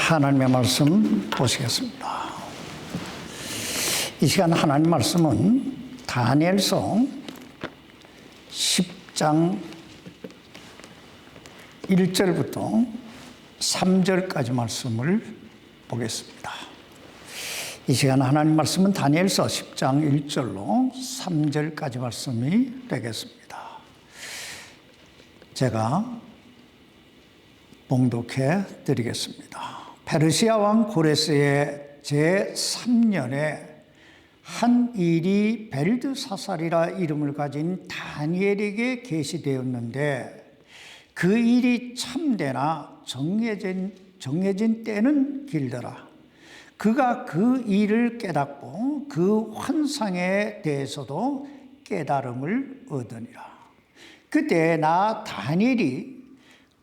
하나님의 말씀 보시겠습니다. 이 시간 하나님 말씀은 다니엘서 10장 1절부터 3절까지 말씀을 보겠습니다. 이 시간 하나님 말씀은 다니엘서 10장 1절로 3절까지 말씀이 되겠습니다. 제가 봉독해 드리겠습니다. 페르시아 왕 고레스의 제3년에 한 일이 벨드사살이라 이름을 가진 다니엘에게 계시되었는데 그 일이 참되나 정해진 때는 길더라. 그가 그 일을 깨닫고 그 환상에 대해서도 깨달음을 얻으니라. 그때 나 다니엘이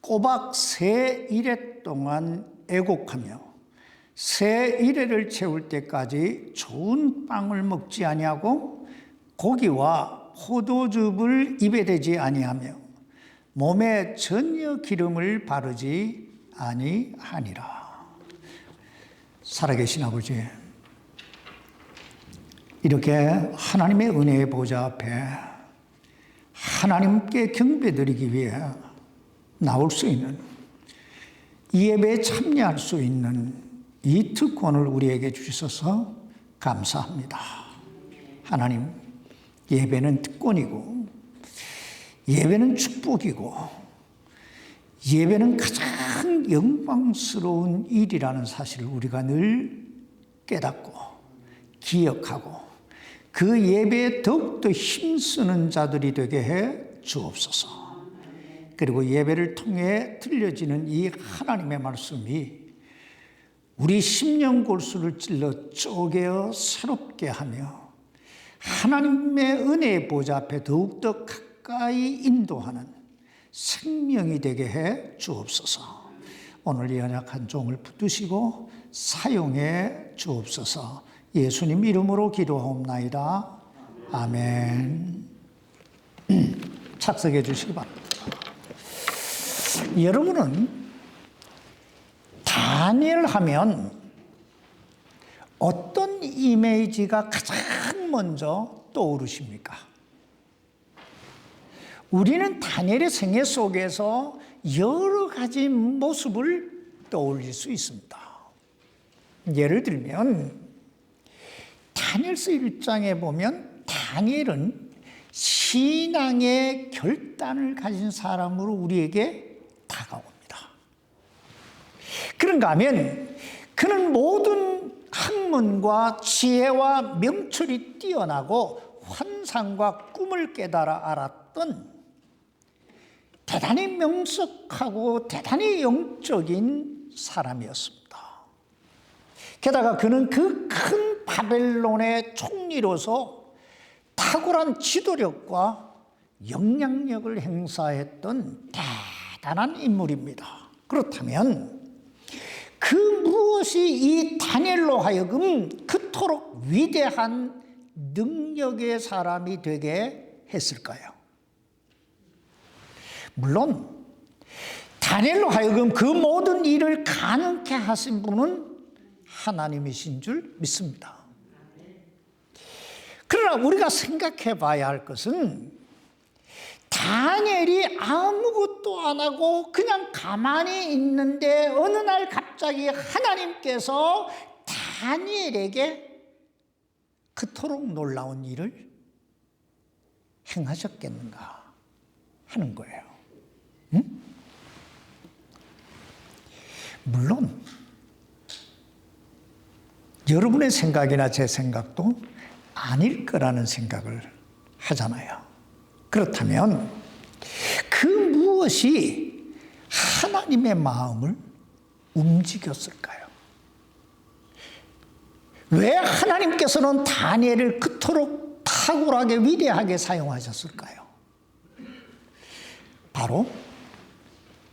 꼬박 세 이레 동안 애곡하며 세 이레를 채울 때까지 좋은 빵을 먹지 아니하고 고기와 포도즙을 입에 대지 아니하며 몸에 전혀 기름을 바르지 아니하니라. 살아계신 아버지, 이렇게 하나님의 은혜의 보좌 앞에 하나님께 경배드리기 위해 나올 수 있는, 이 예배에 참여할 수 있는 이 특권을 우리에게 주셔서 감사합니다. 하나님, 예배는 특권이고 예배는 축복이고 예배는 가장 영광스러운 일이라는 사실을 우리가 늘 깨닫고 기억하고 그 예배에 더욱더 힘쓰는 자들이 되게 해 주옵소서. 그리고 예배를 통해 들려지는 이 하나님의 말씀이 우리 심령 골수를 찔러 쪼개어 새롭게 하며 하나님의 은혜의 보좌 앞에 더욱더 가까이 인도하는 생명이 되게 해 주옵소서. 오늘 이 연약한 종을 붙드시고 사용해 주옵소서. 예수님 이름으로 기도하옵나이다. 아멘. 착석해 주시기 바랍니다. 여러분은 다니엘 하면 어떤 이미지가 가장 먼저 떠오르십니까? 우리는 다니엘의 생애 속에서 여러 가지 모습을 떠올릴 수 있습니다. 예를 들면 다니엘서 1장에 보면 다니엘은 신앙의 결단을 가진 사람으로 우리에게 다가옵니다. 그런가 하면 그는 모든 학문과 지혜와 명철이 뛰어나고 환상과 꿈을 깨달아 알았던 대단히 명석하고 대단히 영적인 사람이었습니다. 게다가 그는 그 큰 바벨론의 총리로서 탁월한 지도력과 영향력을 행사했던 대단한 인물입니다. 그렇다면 그 무엇이 이 다니엘로 하여금 그토록 위대한 능력의 사람이 되게 했을까요? 물론 다니엘로 하여금 그 모든 일을 가능케 하신 분은 하나님이신 줄 믿습니다. 그러나 우리가 생각해 봐야 할 것은 다니엘이 아무것도 안 하고 그냥 가만히 있는데 어느 날 갑자기 하나님께서 다니엘에게 그토록 놀라운 일을 행하셨겠는가 하는 거예요. 응? 물론 여러분의 생각이나 제 생각도 아닐 거라는 생각을 하잖아요. 그렇다면 그 무엇이 하나님의 마음을 움직였을까요? 왜 하나님께서는 다니엘을 그토록 탁월하게 위대하게 사용하셨을까요? 바로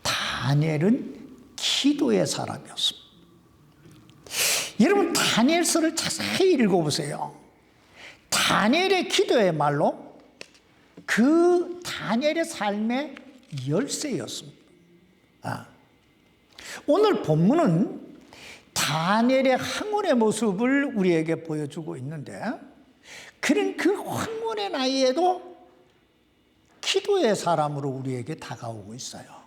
다니엘은 기도의 사람이었습니다. 여러분 다니엘서를 자세히 읽어보세요. 다니엘의 기도야말로 그 다니엘의 삶의 열쇠였습니다. 오늘 본문은 다니엘의 항원의 모습을 우리에게 보여주고 있는데, 그는 그 황혼의 나이에도 기도의 사람으로 우리에게 다가오고 있어요.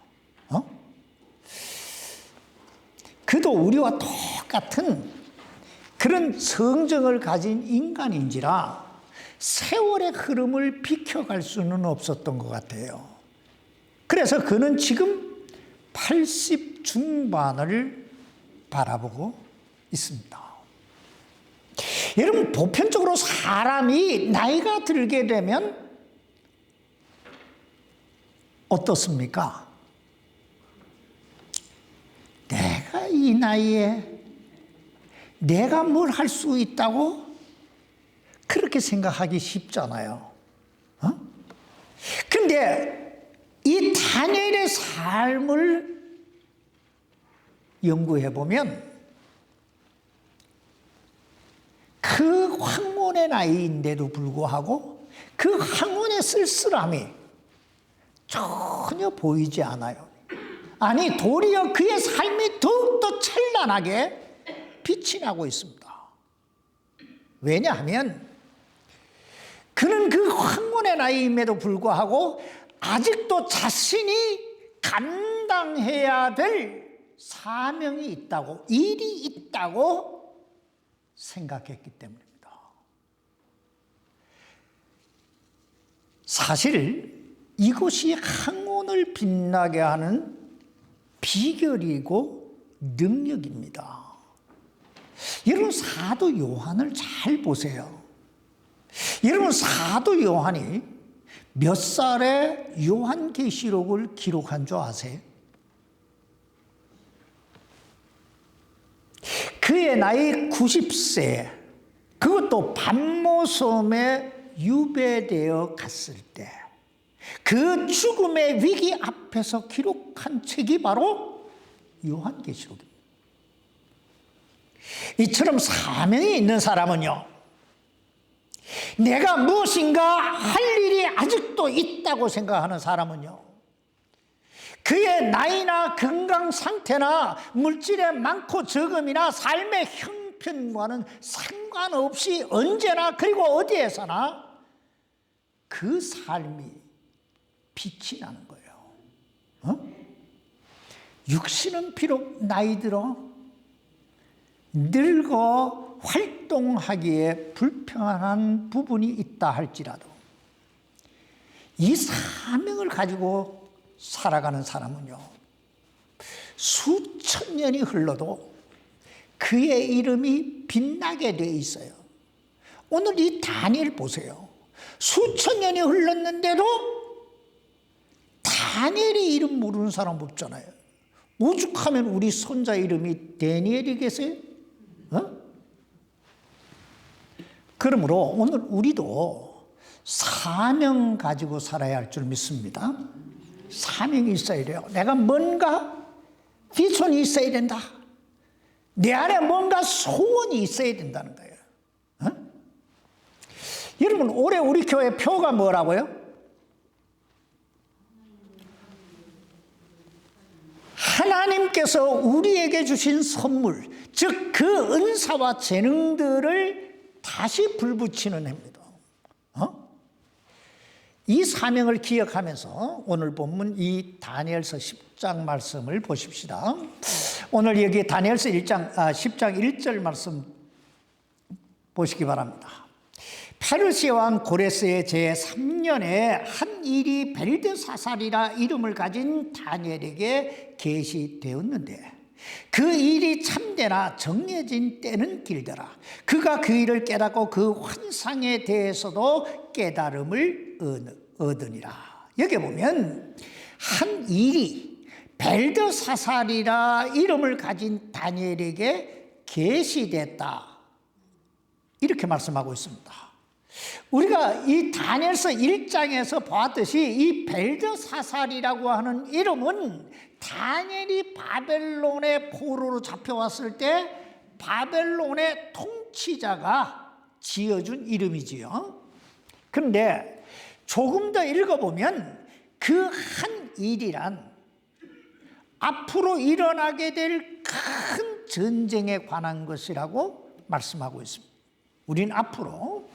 그도 우리와 똑같은 그런 성정을 가진 인간인지라 세월의 흐름을 비켜갈 수는 없었던 것 같아요. 그래서 그는 지금 80 중반을 바라보고 있습니다. 여러분, 보편적으로 사람이 나이가 들게 되면 어떻습니까? 내가 이 나이에 내가 뭘 할 수 있다고 그렇게 생각하기 쉽잖아요. 그런데 이 다니엘의 삶을 연구해 보면 그 황혼의 나이인데도 불구하고 그 황혼의 쓸쓸함이 전혀 보이지 않아요. 아니, 도리어 그의 삶이 더욱더 찬란하게 빛이 나고 있습니다. 왜냐하면 그는 그 황혼의 나이임에도 불구하고 아직도 자신이 감당해야 될 사명이 있다고, 일이 있다고 생각했기 때문입니다. 사실 이것이 황혼을 빛나게 하는 비결이고 능력입니다. 여러분, 사도 요한을 잘 보세요. 여러분, 사도 요한이 몇 살에 요한계시록을 기록한 줄 아세요? 그의 나이 90세, 그것도 반모섬에 유배되어 갔을 때 그 죽음의 위기 앞에서 기록한 책이 바로 요한계시록입니다. 이처럼 사명이 있는 사람은요, 내가 무엇인가 할 일이 아직도 있다고 생각하는 사람은요, 그의 나이나 건강 상태나 물질의 많고 적음이나 삶의 형편과는 상관없이 언제나 그리고 어디에서나 그 삶이 빛이 나는 거예요. 육신은 비록 나이 들어 늙어 활동하기에 불편한 부분이 있다 할지라도 이 사명을 가지고 살아가는 사람은요, 수천 년이 흘러도 그의 이름이 빛나게 되어 있어요. 오늘 이 다니엘 보세요. 수천 년이 흘렀는데도 다니엘의 이름 모르는 사람 없잖아요. 오죽하면 우리 손자 이름이 다니엘이겠어요? 그러므로 오늘 우리도 사명 가지고 살아야 할 줄 믿습니다. 사명이 있어야 돼요. 내가 뭔가 비전이 있어야 된다. 내 안에 뭔가 소원이 있어야 된다는 거예요. 여러분, 올해 우리 교회 표가 뭐라고요? 하나님께서 우리에게 주신 선물, 즉 그 은사와 재능들을 다시 불붙이는 해입니다. 이 사명을 기억하면서 오늘 본문 이 다니엘서 10장 말씀을 보십시다. 오늘 여기 다니엘서 10장 1절 말씀 보시기 바랍니다. 페르시아 왕 고레스의 제3년에 한 일이 벨드사살이라 이름을 가진 다니엘에게 계시되었는데 그 일이 참되나 정해진 때는 길더라. 그가 그 일을 깨닫고 그 환상에 대해서도 깨달음을 얻으니라. 여기 보면 한 일이 벨드사살이라 이름을 가진 다니엘에게 계시됐다, 이렇게 말씀하고 있습니다. 우리가 이 다니엘서 1장에서 봤듯이 이 벨드사살이라고 하는 이름은 다니엘이 바벨론의 포로로 잡혀왔을 때 바벨론의 통치자가 지어준 이름이지요. 그런데 조금 더 읽어보면 그 한 일이란 앞으로 일어나게 될 큰 전쟁에 관한 것이라고 말씀하고 있습니다. 우리는 앞으로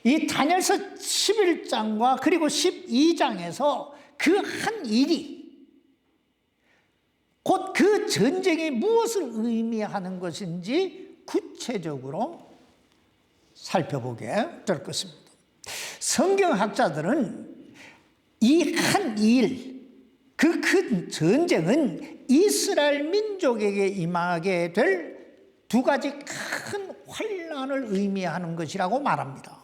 이 다니엘서 11장과 그리고 12장에서 그 한 일이 곧 그 전쟁이 무엇을 의미하는 것인지 구체적으로 살펴보게 될 것입니다. 성경학자들은 이 한 일, 그 큰 전쟁은 이스라엘 민족에게 임하게 될 두 가지 큰 환란을 의미하는 것이라고 말합니다.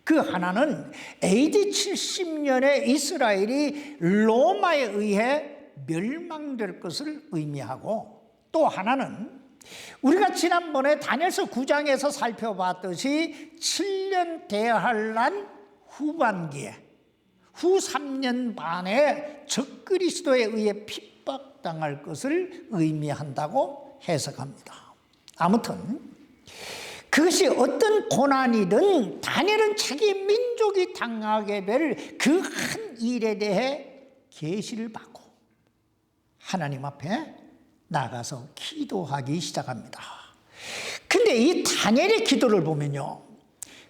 그 하나는 AD 70년에 이스라엘이 로마에 의해 멸망될 것을 의미하고, 또 하나는 우리가 지난번에 다니엘서 9장에서 살펴봤듯이 7년 대환란 후반기에 후 3년 반에 적그리스도에 의해 핍박당할 것을 의미한다고 해석합니다. 아무튼 그것이 어떤 고난이든 다니엘은 자기 민족이 당하게 될 그 한 일에 대해 계시를 받고 하나님 앞에 나가서 기도하기 시작합니다. 근데 이 다니엘의 기도를 보면요,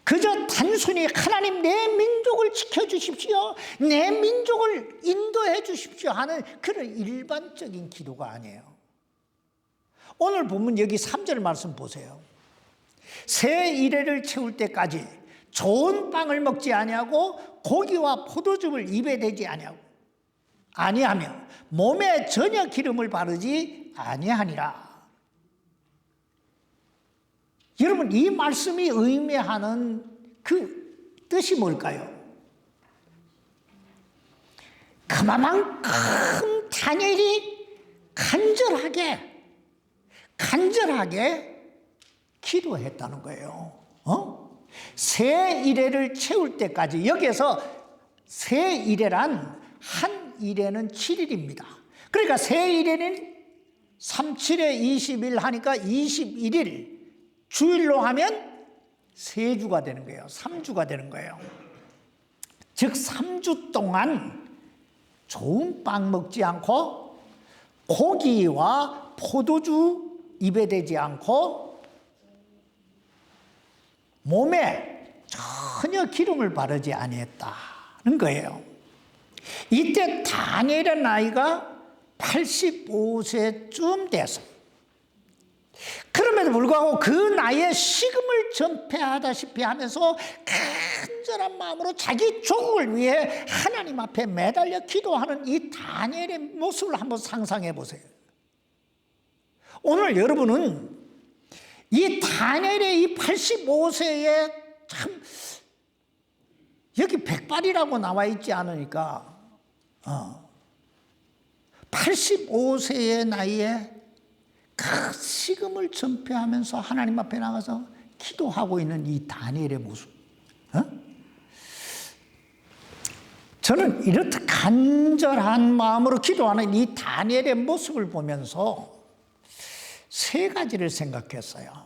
그저 단순히 하나님 내 민족을 지켜주십시오, 내 민족을 인도해 주십시오 하는 그런 일반적인 기도가 아니에요. 오늘 보면 여기 3절 말씀 보세요. 새 이래를 채울 때까지 좋은 빵을 먹지 아니하고 고기와 포도즙을 입에 대지 아니하며 몸에 전혀 기름을 바르지 아니하니라. 여러분, 이 말씀이 의미하는 그 뜻이 뭘까요? 그만큼 다니엘이 간절하게 기도했다는 거예요. 새 이래를 채울 때까지. 여기에서 새 이래란 한 이래는 7일입니다. 그러니까 새 이래는 37에 20일 하니까 21일, 주일로 하면 3주가 되는 거예요. 3주가 되는 거예요. 즉 3주 동안 좋은 빵 먹지 않고 고기와 포도주 입에 대지 않고 몸에 전혀 기름을 바르지 아니했다는 거예요. 이때 다니엘의 나이가 85세쯤 돼서, 그럼에도 불구하고 그 나이에 식음을 전폐하다시피 하면서 간절한 마음으로 자기 조국을 위해 하나님 앞에 매달려 기도하는 이 다니엘의 모습을 한번 상상해 보세요. 오늘 여러분은 이 다니엘의 이 85세에 참, 여기 백발이라고 나와 있지 않으니까 85세의 나이에 그 식음을 전폐하면서 하나님 앞에 나가서 기도하고 있는 이 다니엘의 모습, 저는 이렇듯 간절한 마음으로 기도하는 이 다니엘의 모습을 보면서 세 가지를 생각했어요.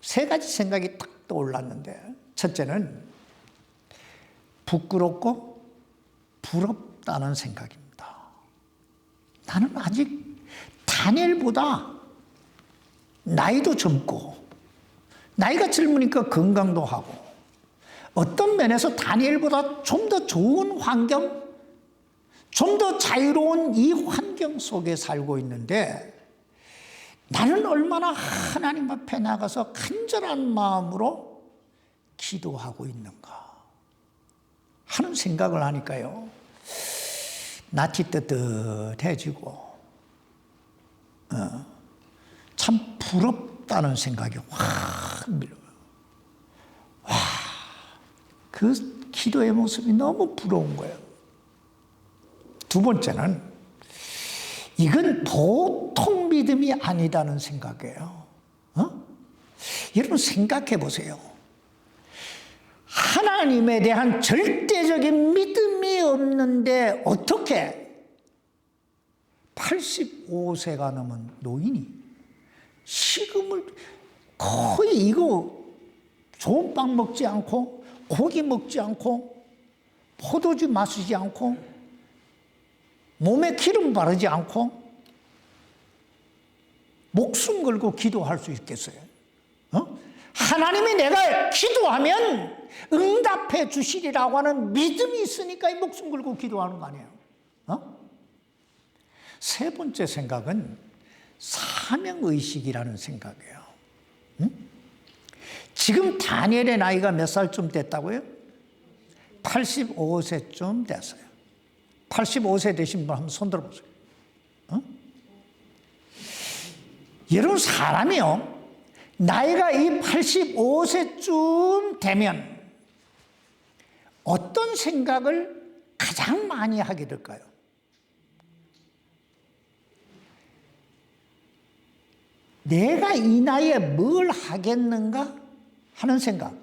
세 가지 생각이 딱 떠올랐는데, 첫째는 부끄럽고 부럽다는 생각입니다. 나는 아직 다니엘보다 나이도 젊고, 나이가 젊으니까 건강도 하고, 어떤 면에서 다니엘보다 좀 더 좋은 환경, 좀 더 자유로운 이 환경 속에 살고 있는데, 나는 얼마나 하나님 앞에 나가서 간절한 마음으로 기도하고 있는가 하는 생각을 하니까요, 낯이 뜨뜻해지고 참 부럽다는 생각이 확 밀어요. 와, 그 기도의 모습이 너무 부러운 거예요. 두 번째는 이건 보통 믿음이 아니다는 생각이에요. 여러분 생각해 보세요. 하나님에 대한 절대적인 믿음이 없는데 어떻게 85세가 넘은 노인이 식음을 거의 이거 좋은 빵 먹지 않고 고기 먹지 않고 포도주 마시지 않고 몸에 기름 바르지 않고 목숨 걸고 기도할 수 있겠어요? 하나님이 내가 기도하면 응답해 주시리라고 하는 믿음이 있으니까 이 목숨 걸고 기도하는 거 아니에요? 세 번째 생각은 사명의식이라는 생각이에요. 지금 다니엘의 나이가 몇 살쯤 됐다고요? 85세쯤 됐어요. 85세 되신 분 한번 손 들어보세요. 여러분, 사람이요, 나이가 이 85세쯤 되면 어떤 생각을 가장 많이 하게 될까요? 내가 이 나이에 뭘 하겠는가 하는 생각.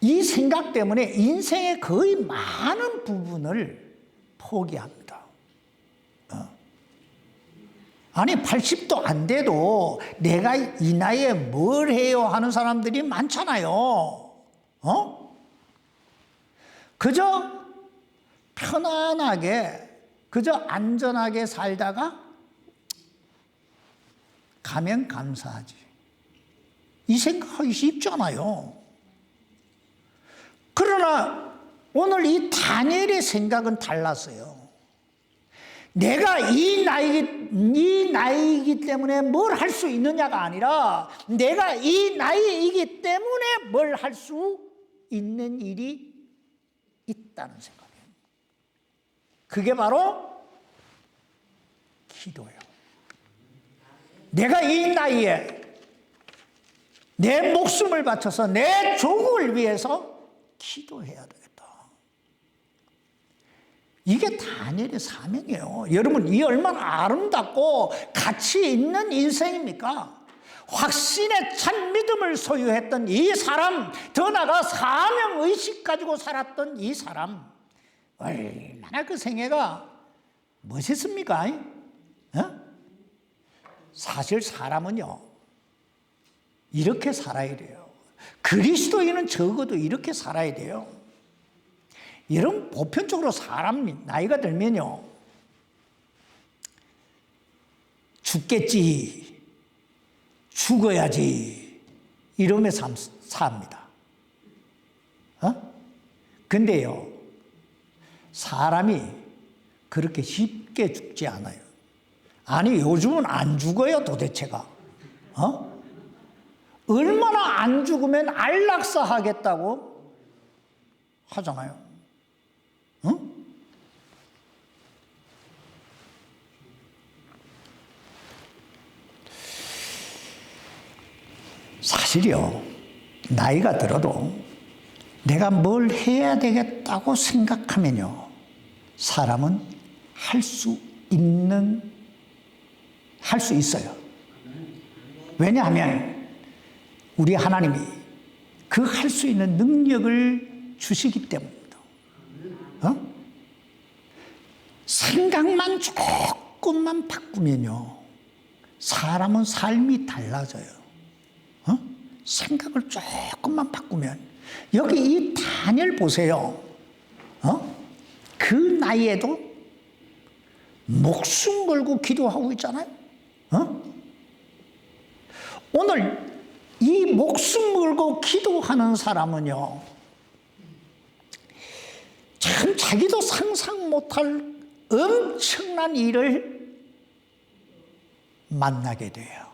이 생각 때문에 인생의 거의 많은 부분을 포기합니다. 아니, 80도 안 돼도 내가 이 나이에 뭘 해요 하는 사람들이 많잖아요. 그저 편안하게, 그저 안전하게 살다가 가면 감사하지. 이 생각하기 쉽잖아요. 그러나 오늘 이 다니엘의 생각은 달랐어요. 내가 이 나이이기 때문에 뭘 할 수 있느냐가 아니라 내가 이 나이이기 때문에 뭘 할 수 있는 일이 있다는 생각이에요. 그게 바로 기도예요. 내가 이 나이에 내 목숨을 바쳐서 내 조국을 위해서 기도해야 되겠다. 이게 다니엘의 사명이에요. 여러분, 이 얼마나 아름답고 가치 있는 인생입니까? 확신의 참 믿음을 소유했던 이 사람, 더 나아가 사명의식 가지고 살았던 이 사람, 얼마나 그 생애가 멋있습니까? 사실 사람은요, 이렇게 살아야 돼요. 그리스도인은 적어도 이렇게 살아야 돼요. 여러분, 보편적으로 사람 나이가 들면요, 죽겠지, 죽어야지 이러면서 삽니다. 근데요, 사람이 그렇게 쉽게 죽지 않아요. 아니, 요즘은 안 죽어요, 도대체가. 얼마나 안 죽으면 안락사 하겠다고 하잖아요. 사실이요, 나이가 들어도 내가 뭘 해야 되겠다고 생각하면요, 사람은 할 수 있어요. 왜냐하면 우리 하나님이 그 할 수 있는 능력을 주시기 때문입니다. 생각만 조금만 바꾸면요, 사람은 삶이 달라져요. 생각을 조금만 바꾸면, 여기 이 다니엘 보세요. 그 나이에도 목숨 걸고 기도하고 있잖아요. 오늘 이 목숨 걸고 기도하는 사람은요, 참 자기도 상상 못할 엄청난 일을 만나게 돼요.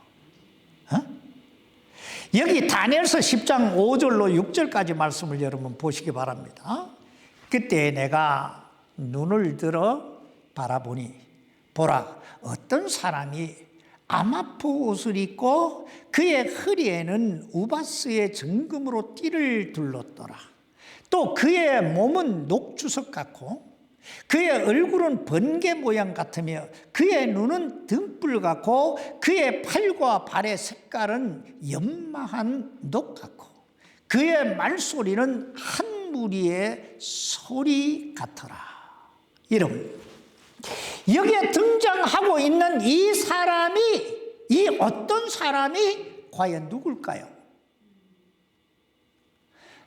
여기 다니엘서 10장 5절로 6절까지 말씀을 여러분 보시기 바랍니다. 그때 내가 눈을 들어 바라보니 보라, 어떤 사람이 아마포 옷을 입고 그의 허리에는 우바스의 정금으로 띠를 둘렀더라. 또 그의 몸은 녹주석 같고 그의 얼굴은 번개 모양 같으며 그의 눈은 등불 같고 그의 팔과 발의 색깔은 연마한 녹 같고 그의 말소리는 한 무리의 소리 같더라. 여러분, 여기에 등장하고 있는 이 사람이, 이 어떤 사람이 과연 누굴까요?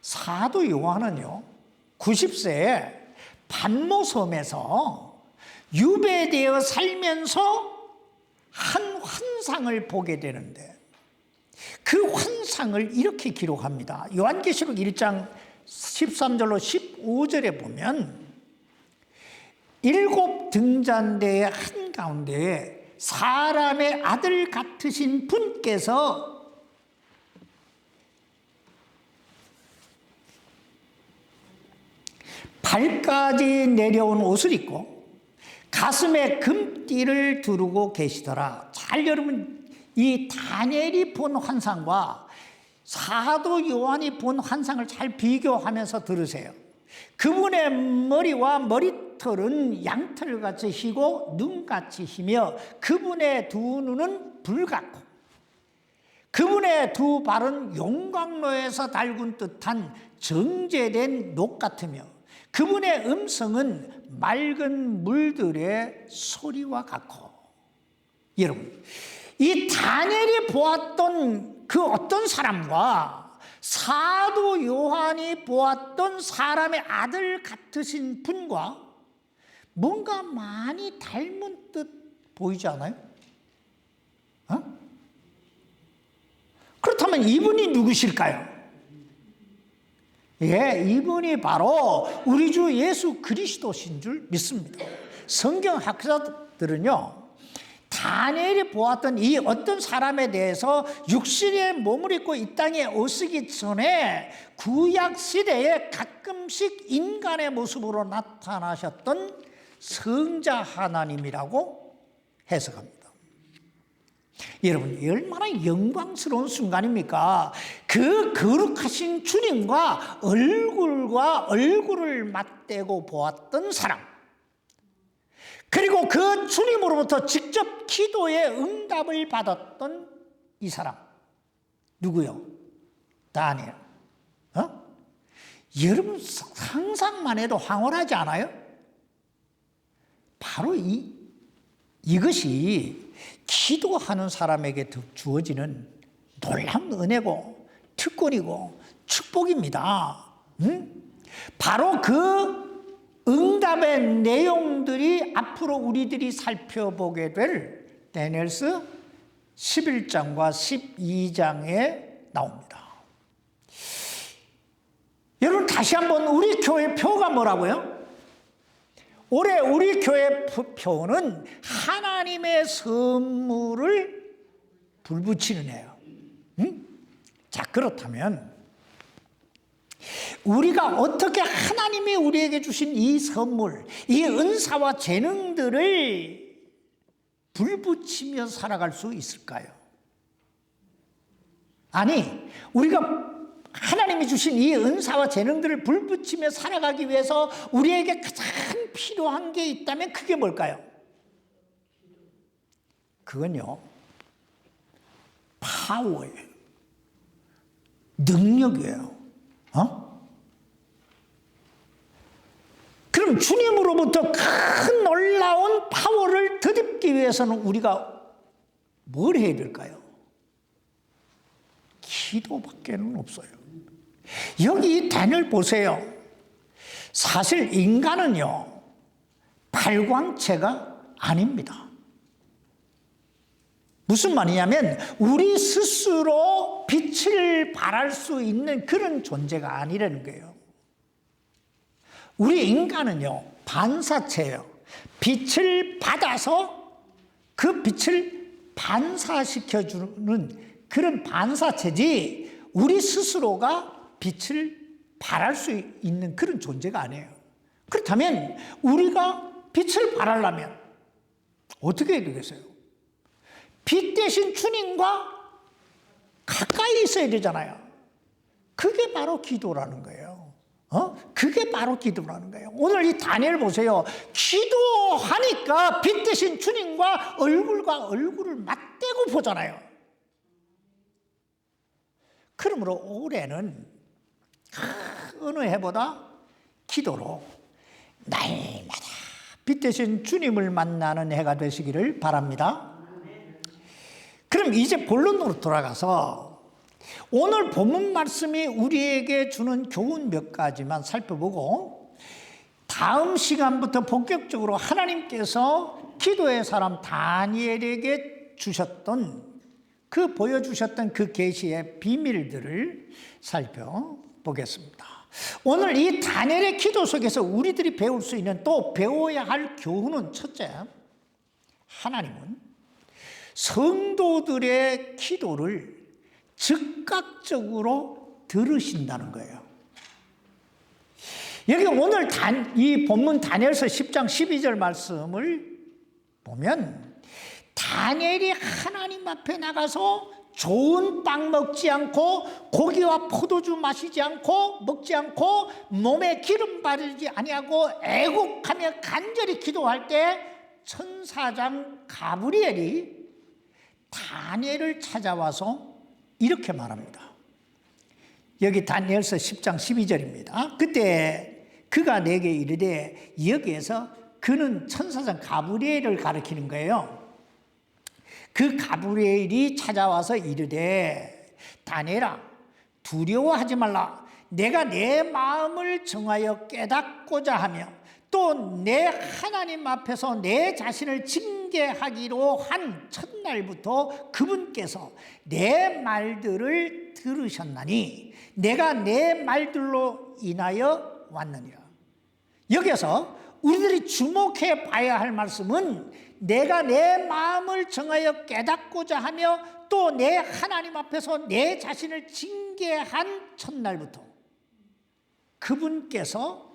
사도 요한은요, 90세에 pat모섬에서 유배되어 살면서 한 환상을 보게 되는데 그 환상을 이렇게 기록합니다. 요한계시록 1장 13절로 15절에 보면 일곱 등잔대의 한가운데에 사람의 아들 같으신 분께서 발까지 내려온 옷을 입고 가슴에 금띠를 두르고 계시더라. 잘 여러분 이 다니엘이 본 환상과 사도 요한이 본 환상을 잘 비교하면서 들으세요. 그분의 머리와 머리털은 양털같이 희고 눈같이 희며 그분의 두 눈은 불같고 그분의 두 발은 용광로에서 달군 듯한 정제된 녹 같으며 그분의 음성은 맑은 물들의 소리와 같고. 여러분 이 다니엘이 보았던 그 어떤 사람과 사도 요한이 보았던 사람의 아들 같으신 분과 뭔가 많이 닮은 듯 보이지 않아요? 그렇다면 이분이 누구실까요? 예, 이분이 바로 우리 주 예수 그리스도신 줄 믿습니다. 성경 학자들은요, 다니엘이 보았던 이 어떤 사람에 대해서 육신의 몸을 입고 이 땅에 오시기 전에 구약 시대에 가끔씩 인간의 모습으로 나타나셨던 성자 하나님이라고 해석합니다. 여러분 얼마나 영광스러운 순간입니까? 그 거룩하신 주님과 얼굴을 맞대고 보았던 사람, 그리고 그 주님으로부터 직접 기도의 응답을 받았던 이 사람 누구요? 다니엘. 여러분 상상만 해도 황홀하지 않아요? 바로 이것이 기도하는 사람에게 주어지는 놀라운 은혜고 특권이고 축복입니다. 바로 그 응답의 내용들이 앞으로 우리들이 살펴보게 될 다니엘서 11장과 12장에 나옵니다. 여러분 다시 한번 우리 교회 표가 뭐라고요? 올해 우리 교회 표는 하나님의 선물을 불붙이는 해요. 자, 그렇다면 우리가 어떻게 하나님이 우리에게 주신 이 선물, 이 은사와 재능들을 불붙이며 살아갈 수 있을까요? 아니, 우리가 하나님이 주신 이 은사와 재능들을 불붙이며 살아가기 위해서 우리에게 가장 필요한 게 있다면 그게 뭘까요? 그건요, 파워예요. 능력이에요. 그럼 주님으로부터 큰 놀라운 파워를 덧입기 위해서는 우리가 뭘 해야 될까요? 기도밖에는 없어요. 여기 다니엘 보세요. 사실 인간은요, 발광체가 아닙니다. 무슨 말이냐면 우리 스스로 빛을 발할 수 있는 그런 존재가 아니라는 거예요. 우리 인간은요, 반사체예요. 빛을 받아서 그 빛을 반사시켜주는 그런 반사체지 우리 스스로가 빛을 발할 수 있는 그런 존재가 아니에요. 그렇다면 우리가 빛을 발하려면 어떻게 해야 되겠어요? 빛 대신 주님과 가까이 있어야 되잖아요. 그게 바로 기도라는 거예요. 그게 바로 기도라는 거예요. 오늘 이 다니엘 보세요. 기도하니까 빛 대신 주님과 얼굴을 맞대고 보잖아요. 그러므로 올해는 어느 해보다 기도로 날마다 빛 대신 주님을 만나는 해가 되시기를 바랍니다. 그럼 이제 본론으로 돌아가서 오늘 본문 말씀이 우리에게 주는 교훈 몇 가지만 살펴보고 다음 시간부터 본격적으로 하나님께서 기도의 사람 다니엘에게 보여주셨던 그 계시의 비밀들을 살펴보겠습니다. 오늘 이 다니엘의 기도 속에서 우리들이 배울 수 있는 또 배워야 할 교훈은 첫째, 하나님은 성도들의 기도를 즉각적으로 들으신다는 거예요. 여기 오늘 이 본문 다니엘서 10장 12절 말씀을 보면 다니엘이 하나님 앞에 나가서 좋은 빵 먹지 않고 고기와 포도주 마시지 않고 먹지 않고 몸에 기름 바르지 아니하고 애곡하며 간절히 기도할 때 천사장 가브리엘이 다니엘을 찾아와서 이렇게 말합니다. 여기 다니엘서 10장 12절입니다. 그때 그가 내게 이르되, 여기에서 그는 천사장 가브리엘을 가리키는 거예요. 그 가브리엘이 찾아와서 이르되, 다니엘아, 두려워하지 말라. 내가 내 마음을 정하여 깨닫고자 하며 또 내 하나님 앞에서 내 자신을 징계하기로 한 첫날부터 그분께서 내 말들을 들으셨나니 내가 내 말들로 인하여 왔느니라. 여기서 우리들이 주목해 봐야 할 말씀은 내가 내 마음을 정하여 깨닫고자 하며 또 내 하나님 앞에서 내 자신을 징계한 첫날부터 그분께서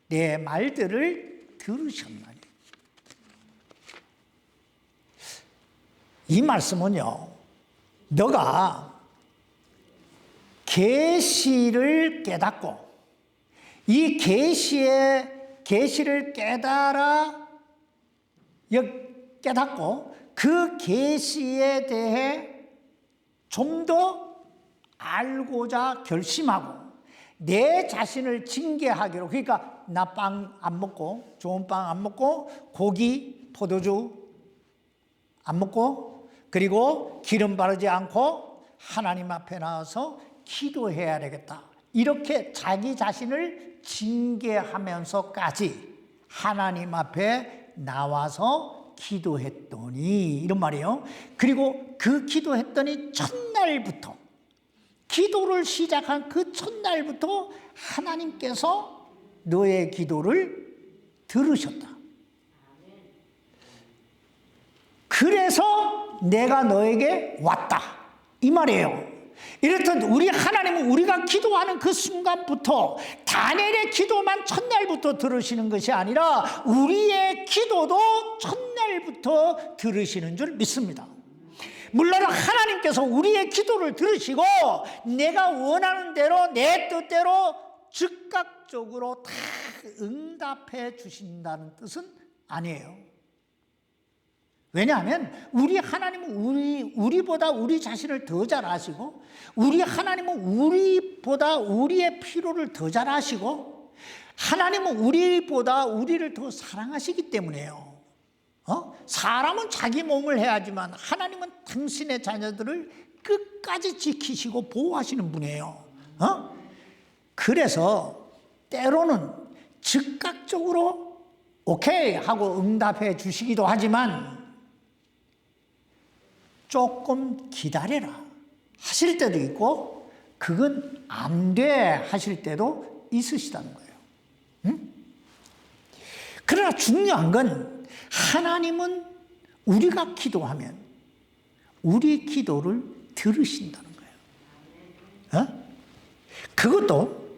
내 말들을 들으셨나니. 이 말씀은요, 너가 계시를 깨닫고 이 계시를 깨닫고 그 계시에 대해 좀 더 알고자 결심하고 내 자신을 징계하기로, 그러니까 나 빵 안 먹고, 좋은 빵 안 먹고, 고기, 포도주 안 먹고, 그리고 기름 바르지 않고 하나님 앞에 나와서 기도해야 되겠다. 이렇게 자기 자신을 징계하면서까지 하나님 앞에 나와서 기도했더니, 이런 말이에요. 그리고 그 기도했더니 첫날부터, 기도를 시작한 그 첫날부터 하나님께서 너의 기도를 들으셨다. 그래서 내가 너에게 왔다, 이 말이에요. 이렇듯 우리 하나님은 우리가 기도하는 그 순간부터 다니엘의 기도만 첫날부터 들으시는 것이 아니라 우리의 기도도 첫날부터 들으시는 줄 믿습니다. 물론 하나님께서 우리의 기도를 들으시고 내가 원하는 대로 내 뜻대로 즉각적으로 다 응답해 주신다는 뜻은 아니에요. 왜냐하면 우리 하나님은 우리보다 우리 자신을 더 잘 아시고, 우리 하나님은 우리보다 우리의 필요를 더 잘 아시고, 하나님은 우리보다 우리를 더 사랑하시기 때문에요. 사람은 자기 몸을 해야지만 하나님은 당신의 자녀들을 끝까지 지키시고 보호하시는 분이에요. 그래서 때로는 즉각적으로 오케이 하고 응답해 주시기도 하지만 조금 기다려라 하실 때도 있고, 그건 안 돼 하실 때도 있으시다는 거예요. 그러나 중요한 건 하나님은 우리가 기도하면 우리 기도를 들으신다는 거예요. 그것도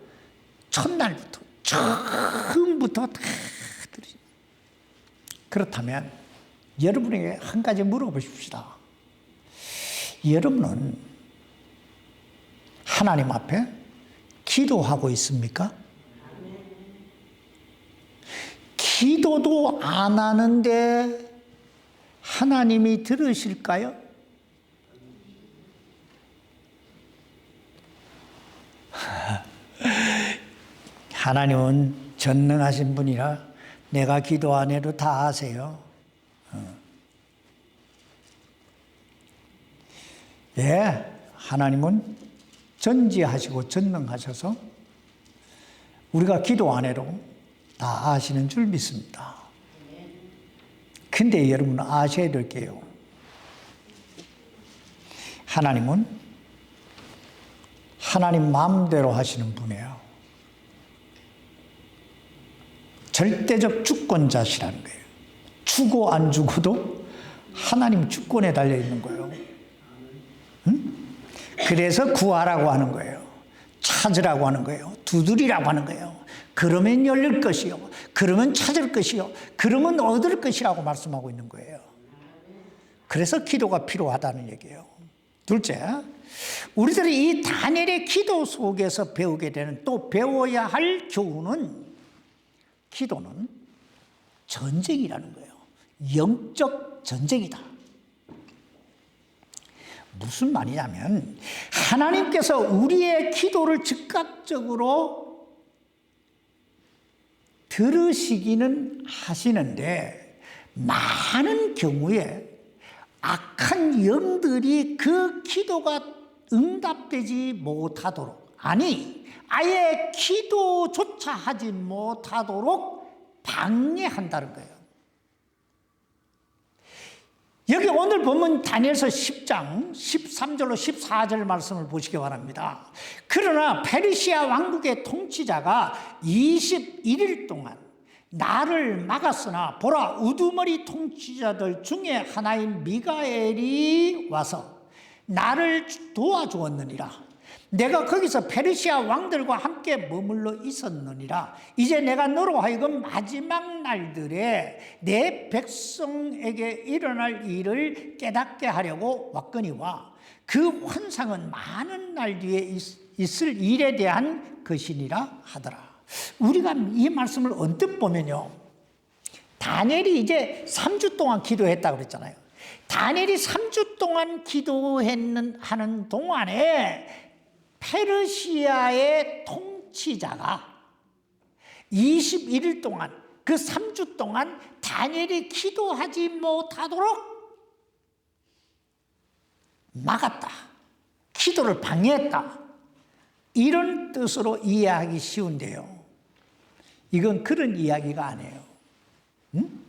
첫날부터, 처음부터 다 들으신다. 그렇다면 여러분에게 한 가지 물어보십시다. 여러분은 하나님 앞에 기도하고 있습니까? 기도도 안 하는데 하나님이 들으실까요? 하나님은 전능하신 분이라 내가 기도 안 해도 다 아세요. 예, 하나님은 전지하시고 전능하셔서 우리가 기도 안 해도 다 아시는 줄 믿습니다. 근데 여러분 아셔야 될 게요, 하나님은 하나님 마음대로 하시는 분이에요. 절대적 주권자시라는 거예요. 주고 안 주고도 하나님 주권에 달려 있는 거예요. 응? 그래서 구하라고 하는 거예요. 찾으라고 하는 거예요. 두드리라고 하는 거예요. 그러면 열릴 것이요. 그러면 찾을 것이요. 그러면 얻을 것이라고 말씀하고 있는 거예요. 그래서 기도가 필요하다는 얘기예요. 둘째, 우리들이 이 다니엘의 기도 속에서 배우게 되는, 또 배워야 할 교훈은, 기도는 전쟁이라는 거예요. 영적 전쟁이다. 무슨 말이냐면 하나님께서 우리의 기도를 즉각적으로 들으시기는 하시는데, 많은 경우에 악한 영들이 그 기도가 응답되지 못하도록, 아니 아예 기도조차 하지 못하도록 방해한다는 거예요. 여기 오늘 보면 다니엘서 10장 13절로 14절 말씀을 보시기 바랍니다. 그러나 페르시아 왕국의 통치자가 21일 동안 나를 막았으나 보라, 우두머리 통치자들 중에 하나인 미가엘이 와서 나를 도와주었느니라. 내가 거기서 페르시아 왕들과 함께 머물러 있었느니라. 이제 내가 너로 하여금 마지막 날들에 내 백성에게 일어날 일을 깨닫게 하려고 왔거니와 그 환상은 많은 날 뒤에 있을 일에 대한 것이니라 하더라. 우리가 이 말씀을 언뜻 보면요, 다니엘이 이제 3주 동안 기도했다고 그랬잖아요. 다니엘이 3주 동안 기도하는 동안에 페르시아의 통치자가 21일 동안, 그 3주 동안 다니엘이 기도하지 못하도록 막았다. 기도를 방해했다. 이런 뜻으로 이해하기 쉬운데요, 이건 그런 이야기가 아니에요. 응?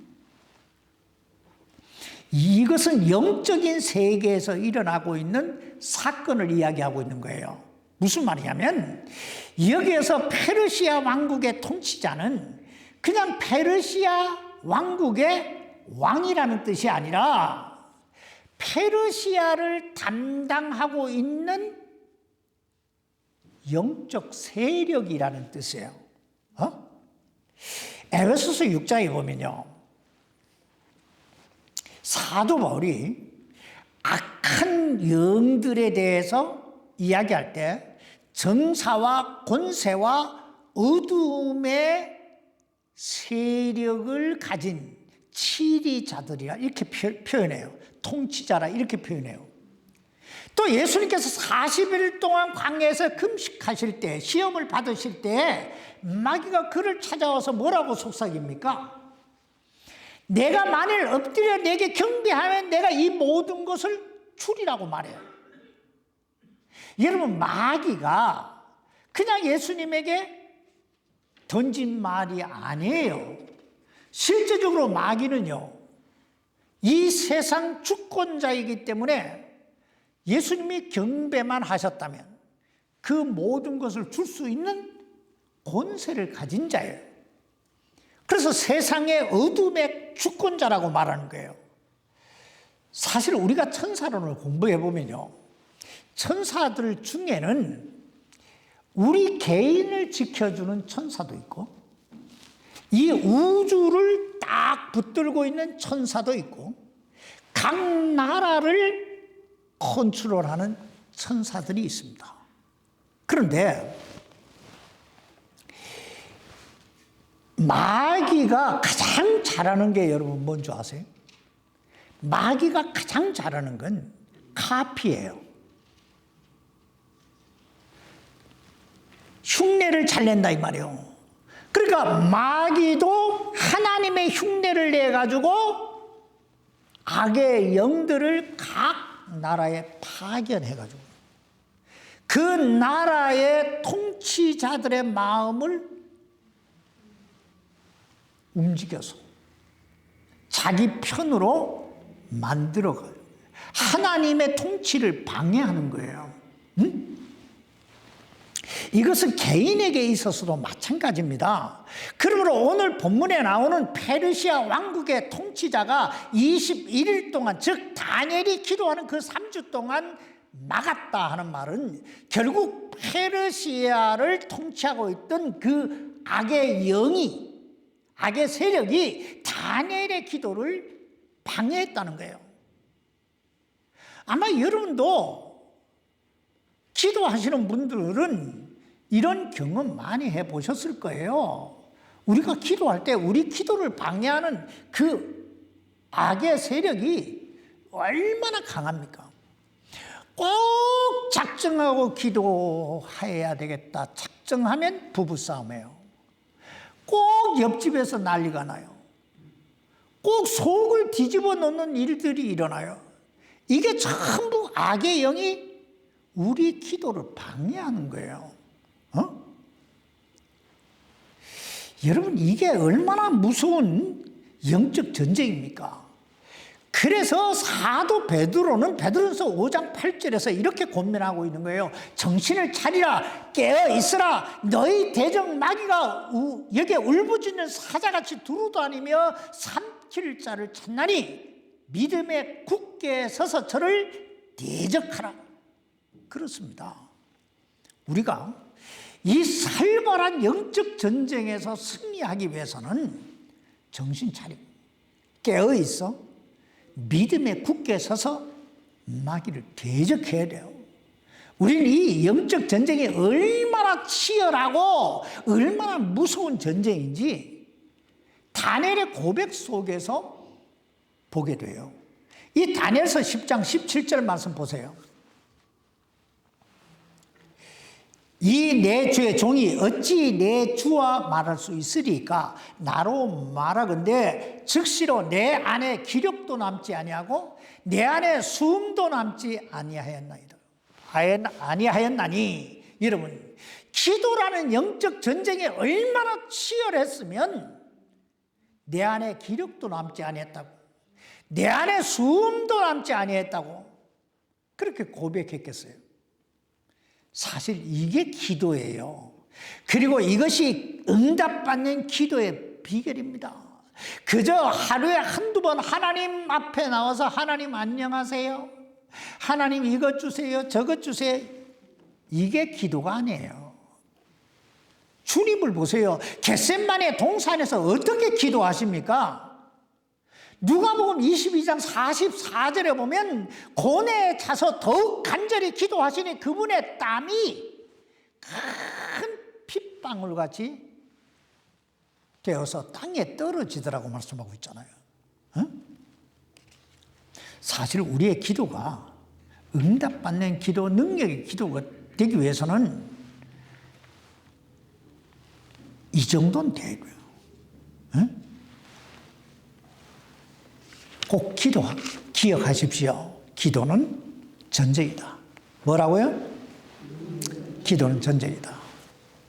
이것은 영적인 세계에서 일어나고 있는 사건을 이야기하고 있는 거예요. 무슨 말이냐면 여기에서 페르시아 왕국의 통치자는 그냥 페르시아 왕국의 왕이라는 뜻이 아니라 페르시아를 담당하고 있는 영적 세력이라는 뜻이에요. 에베소서 6장에 보면요, 사도 바울이 악한 영들에 대해서 이야기할 때 정사와 권세와 어둠의 세력을 가진 치리자들이라 이렇게 표현해요. 통치자라 이렇게 표현해요. 또 예수님께서 40일 동안 광야에서 금식하실 때, 시험을 받으실 때 마귀가 그를 찾아와서 뭐라고 속삭입니까? 내가 만일 엎드려 내게 경배하면 내가 이 모든 것을 주리라고 말해요. 여러분, 마귀가 그냥 예수님에게 던진 말이 아니에요. 실제적으로 마귀는요, 이 세상 주권자이기 때문에 예수님이 경배만 하셨다면 그 모든 것을 줄 수 있는 권세를 가진 자예요. 그래서 세상의 어둠의 주권자라고 말하는 거예요. 사실 우리가 천사론을 공부해 보면요, 천사들 중에는 우리 개인을 지켜주는 천사도 있고, 이 우주를 딱 붙들고 있는 천사도 있고, 각 나라를 컨트롤하는 천사들이 있습니다. 그런데 마귀가 가장 잘하는 게 여러분 뭔지 아세요? 마귀가 가장 잘하는 건 카피예요. 흉내를 잘 낸다 이 말이에요. 그러니까 마귀도 하나님의 흉내를 내가지고 악의 영들을 각 나라에 파견해가지고 그 나라의 통치자들의 마음을 움직여서 자기 편으로 만들어가요. 하나님의 통치를 방해하는 거예요. 응? 이것은 개인에게 있어서도 마찬가지입니다. 그러므로 오늘 본문에 나오는 페르시아 왕국의 통치자가 21일 동안, 즉 다니엘이 기도하는 그 3주 동안 막았다 하는 말은 결국 페르시아를 통치하고 있던 그 악의 영이, 악의 세력이 다니엘의 기도를 방해했다는 거예요. 아마 여러분도 기도하시는 분들은 이런 경험 많이 해보셨을 거예요. 우리가 기도할 때 우리 기도를 방해하는 그 악의 세력이 얼마나 강합니까? 꼭 작정하고 기도해야 되겠다 작정하면 부부싸움이에요. 꼭 옆집에서 난리가 나요. 꼭 속을 뒤집어 놓는 일들이 일어나요. 이게 전부 악의 영이 우리 기도를 방해하는 거예요. 여러분, 이게 얼마나 무서운 영적 전쟁입니까? 그래서 사도 베드로는 베드로전서 5장 8절에서 이렇게 권면하고 있는 거예요. 정신을 차리라, 깨어 있으라. 너희 대적 마귀가 여기에 울부짖는 사자같이 두루다니며 삼킬 자를 찾나니 믿음에 굳게 서서 저를 대적하라. 그렇습니다. 우리가 이 살벌한 영적 전쟁에서 승리하기 위해서는 정신 차리고 깨어 있어 믿음에 굳게 서서 마귀를 대적해야 돼요. 우리는 이 영적 전쟁이 얼마나 치열하고 얼마나 무서운 전쟁인지 다니엘의 고백 속에서 보게 돼요. 이 다니엘서 10장 17절 말씀 보세요. 이 내 주의 종이 어찌 내 주와 말할 수 있으리까? 나로 말하건대 즉시로 내 안에 기력도 남지 아니하고 내 안에 숨도 남지 아니하였나니. 여러분, 기도라는 영적 전쟁이 얼마나 치열했으면 내 안에 기력도 남지 아니했다고, 내 안에 숨도 남지 아니했다고 그렇게 고백했겠어요. 사실 이게 기도예요. 그리고 이것이 응답받는 기도의 비결입니다. 그저 하루에 한두 번 하나님 앞에 나와서 하나님 안녕하세요, 하나님 이것 주세요, 저것 주세요, 이게 기도가 아니에요. 주님을 보세요. 겟세마네 동산에서 어떻게 기도하십니까? 누가복음 22장 44절에 보면 고뇌에 차서 더욱 간절히 기도하시니 그분의 땀이 큰 핏방울같이 되어서 땅에 떨어지더라고 말씀하고 있잖아요. 사실 우리의 기도가 응답받는 기도, 능력의 기도가 되기 위해서는 이 정도는 되고요. 꼭 기억하십시오. 기도는 전쟁이다. 뭐라고요? 기도는 전쟁이다.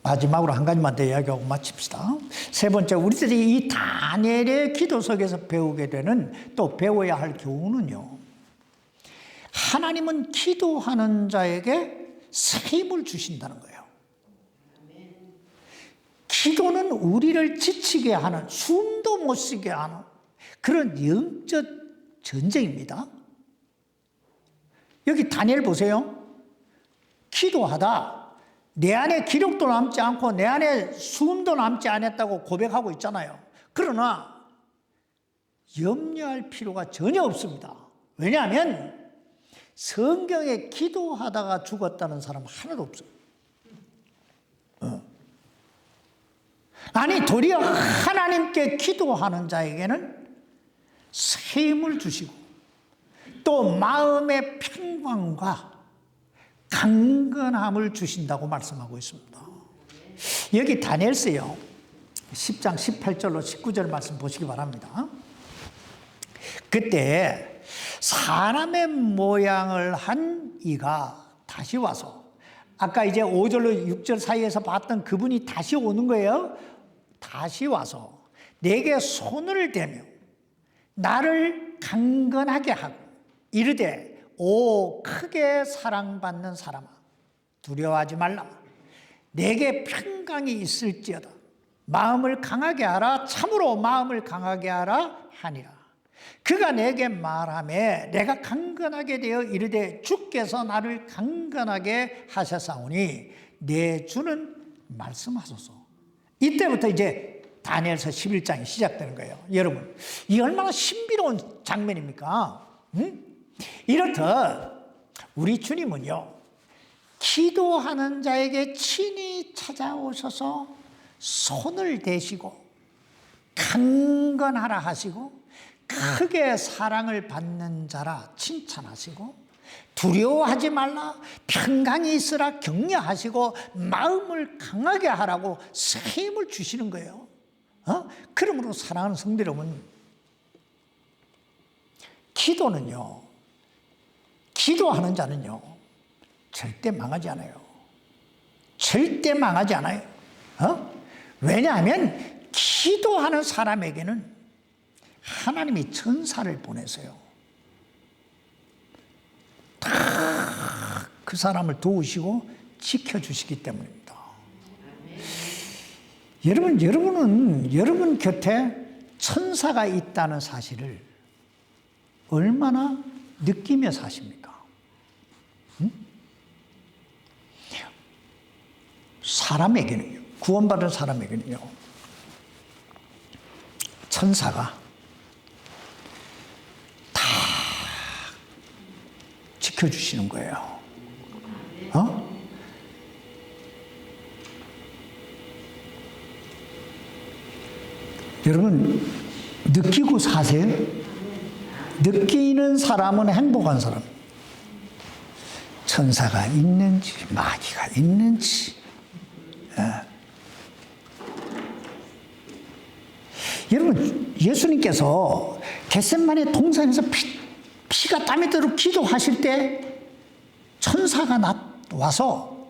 마지막으로 한 가지만 더 이야기하고 마칩시다. 세 번째, 우리들이 이 다니엘의 기도 속에서 배우게 되는, 또 배워야 할 교훈은요, 하나님은 기도하는 자에게 새 힘을 주신다는 거예요. 기도는 우리를 지치게 하는, 숨도 못 쉬게 하는 그런 영적 전쟁입니다. 여기 다니엘 보세요. 기도하다 내 안에 기력도 남지 않고 내 안에 숨도 남지 않았다고 고백하고 있잖아요. 그러나 염려할 필요가 전혀 없습니다. 왜냐하면 성경에 기도하다가 죽었다는 사람 하나도 없어요. 아니, 도리어 하나님께 기도하는 자에게는 새 힘을 주시고 또 마음의 평강과 강건함을 주신다고 말씀하고 있습니다. 여기 다니엘서요 10장 18절로 19절 말씀 보시기 바랍니다. 그때 사람의 모양을 한 이가 다시 와서, 아까 이제 5절로 6절 사이에서 봤던 그분이 다시 오는 거예요. 다시 와서 내게 손을 대며 나를 강건하게 하고, 이르되 오 크게 사랑받는 사람아 두려워하지 말라. 내게 평강이 있을지어다. 마음을 강하게 하라. 참으로 마음을 강하게 하라 하니라. 그가 내게 말하매 내가 강건하게 되어 이르되 주께서 나를 강건하게 하셨사오니 내 주는 말씀하소서. 이때부터 이제 다니엘서 11장이 시작되는 거예요. 여러분, 이 얼마나 신비로운 장면입니까? 이렇듯 우리 주님은요, 기도하는 자에게 친히 찾아오셔서 손을 대시고 강건하라 하시고 크게 사랑을 받는 자라 칭찬하시고 두려워하지 말라 평강이 있으라 격려하시고 마음을 강하게 하라고 새 힘을 주시는 거예요. 그러므로 사랑하는 성도 여러분, 기도는요, 기도하는 자는요 절대 망하지 않아요. 절대 망하지 않아요. 왜냐하면 기도하는 사람에게는 하나님이 천사를 보내서요 다 그 사람을 도우시고 지켜주시기 때문입니다. 여러분은 여러분 곁에 천사가 있다는 사실을 얼마나 느끼며 사십니까? 사람에게는요, 구원받은 사람에게는요, 천사가 다 지켜주시는 거예요. 여러분, 느끼고 사세요? 느끼는 사람은 행복한 사람. 천사가 있는지, 마귀가 있는지. 여러분, 예수님께서 겟세마네 동산에서 피가 땀이 들어 기도하실 때 천사가 와서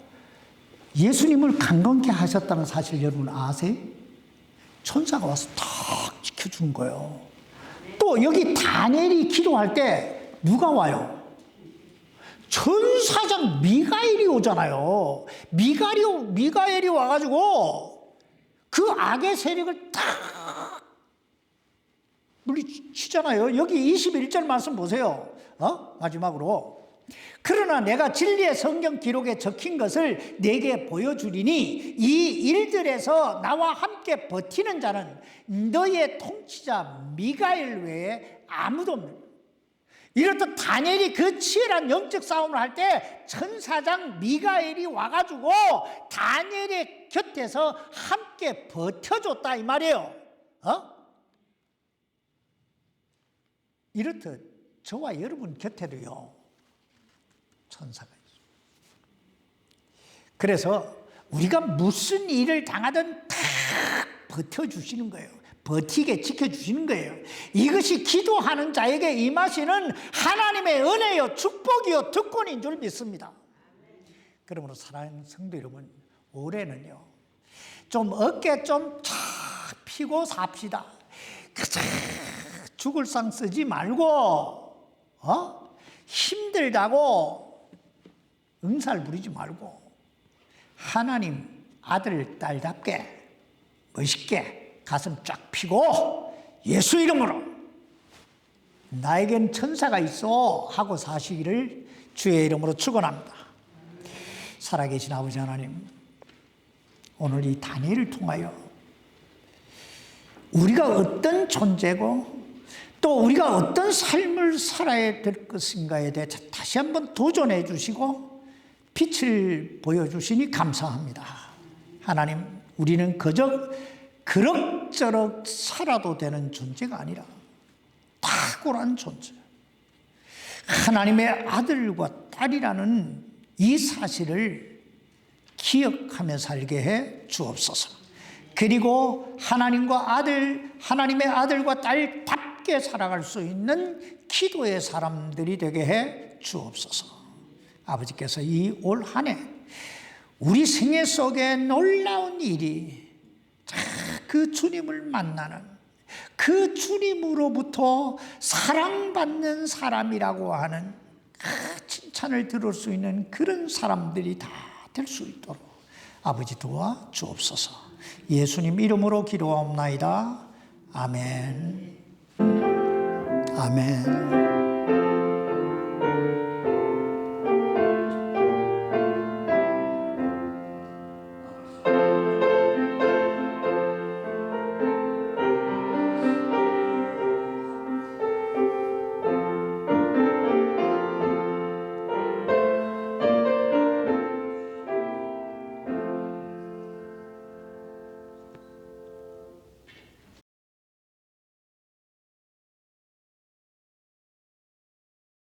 예수님을 강건케 하셨다는 사실 여러분 아세요? 천사가 와서 탁 지켜준 거예요. 또 여기 다니엘이 기도할 때 누가 와요? 천사장 미가엘이 오잖아요. 미가엘이 와가지고 그 악의 세력을 탁 물리치잖아요. 여기 21절 말씀 보세요. 마지막으로. 그러나 내가 진리의 성경 기록에 적힌 것을 내게 보여주리니 이 일들에서 나와 함께 버티는 자는 너의 통치자 미가엘 외에 아무도 없는. 이렇듯 다니엘이 그 치열한 영적 싸움을 할 때 천사장 미가엘이 와가지고 다니엘의 곁에서 함께 버텨줬다 이 말이에요. 이렇듯 저와 여러분 곁에도요 천사가 있어요. 그래서 우리가 무슨 일을 당하든 다 버텨주시는 거예요. 버티게 지켜주시는 거예요. 이것이 기도하는 자에게 임하시는 하나님의 은혜요 축복이요 특권인 줄 믿습니다. 그러므로 사랑하는 성도 여러분, 올해는요 좀 어깨 좀 착 펴고 삽시다. 그저 죽을 상 쓰지 말고 힘들다고 응살 부리지 말고 하나님 아들 딸답게 멋있게 가슴 쫙 펴고 예수 이름으로 나에겐 천사가 있어 하고 사시기를 주의 이름으로 축원합니다. 살아계신 아버지 하나님, 오늘 이 다니엘을 통하여 우리가 어떤 존재고 또 우리가 어떤 삶을 살아야 될 것인가에 대해 다시 한번 도전해 주시고 빛을 보여주시니 감사합니다. 하나님, 우리는 그저 그럭저럭 살아도 되는 존재가 아니라 탁월한 존재, 하나님의 아들과 딸이라는 이 사실을 기억하며 살게 해 주옵소서. 그리고 하나님의 아들과 딸답게 살아갈 수 있는 기도의 사람들이 되게 해 주옵소서. 아버지께서 이 올 한 해 우리 생애 속에 놀라운 일이 그 주님을 만나는 그 주님으로부터 사랑받는 사람이라고 하는 그 칭찬을 들을 수 있는 그런 사람들이 다 될 수 있도록 아버지 도와 주옵소서. 예수님 이름으로 기도하옵나이다. 아멘. 아멘.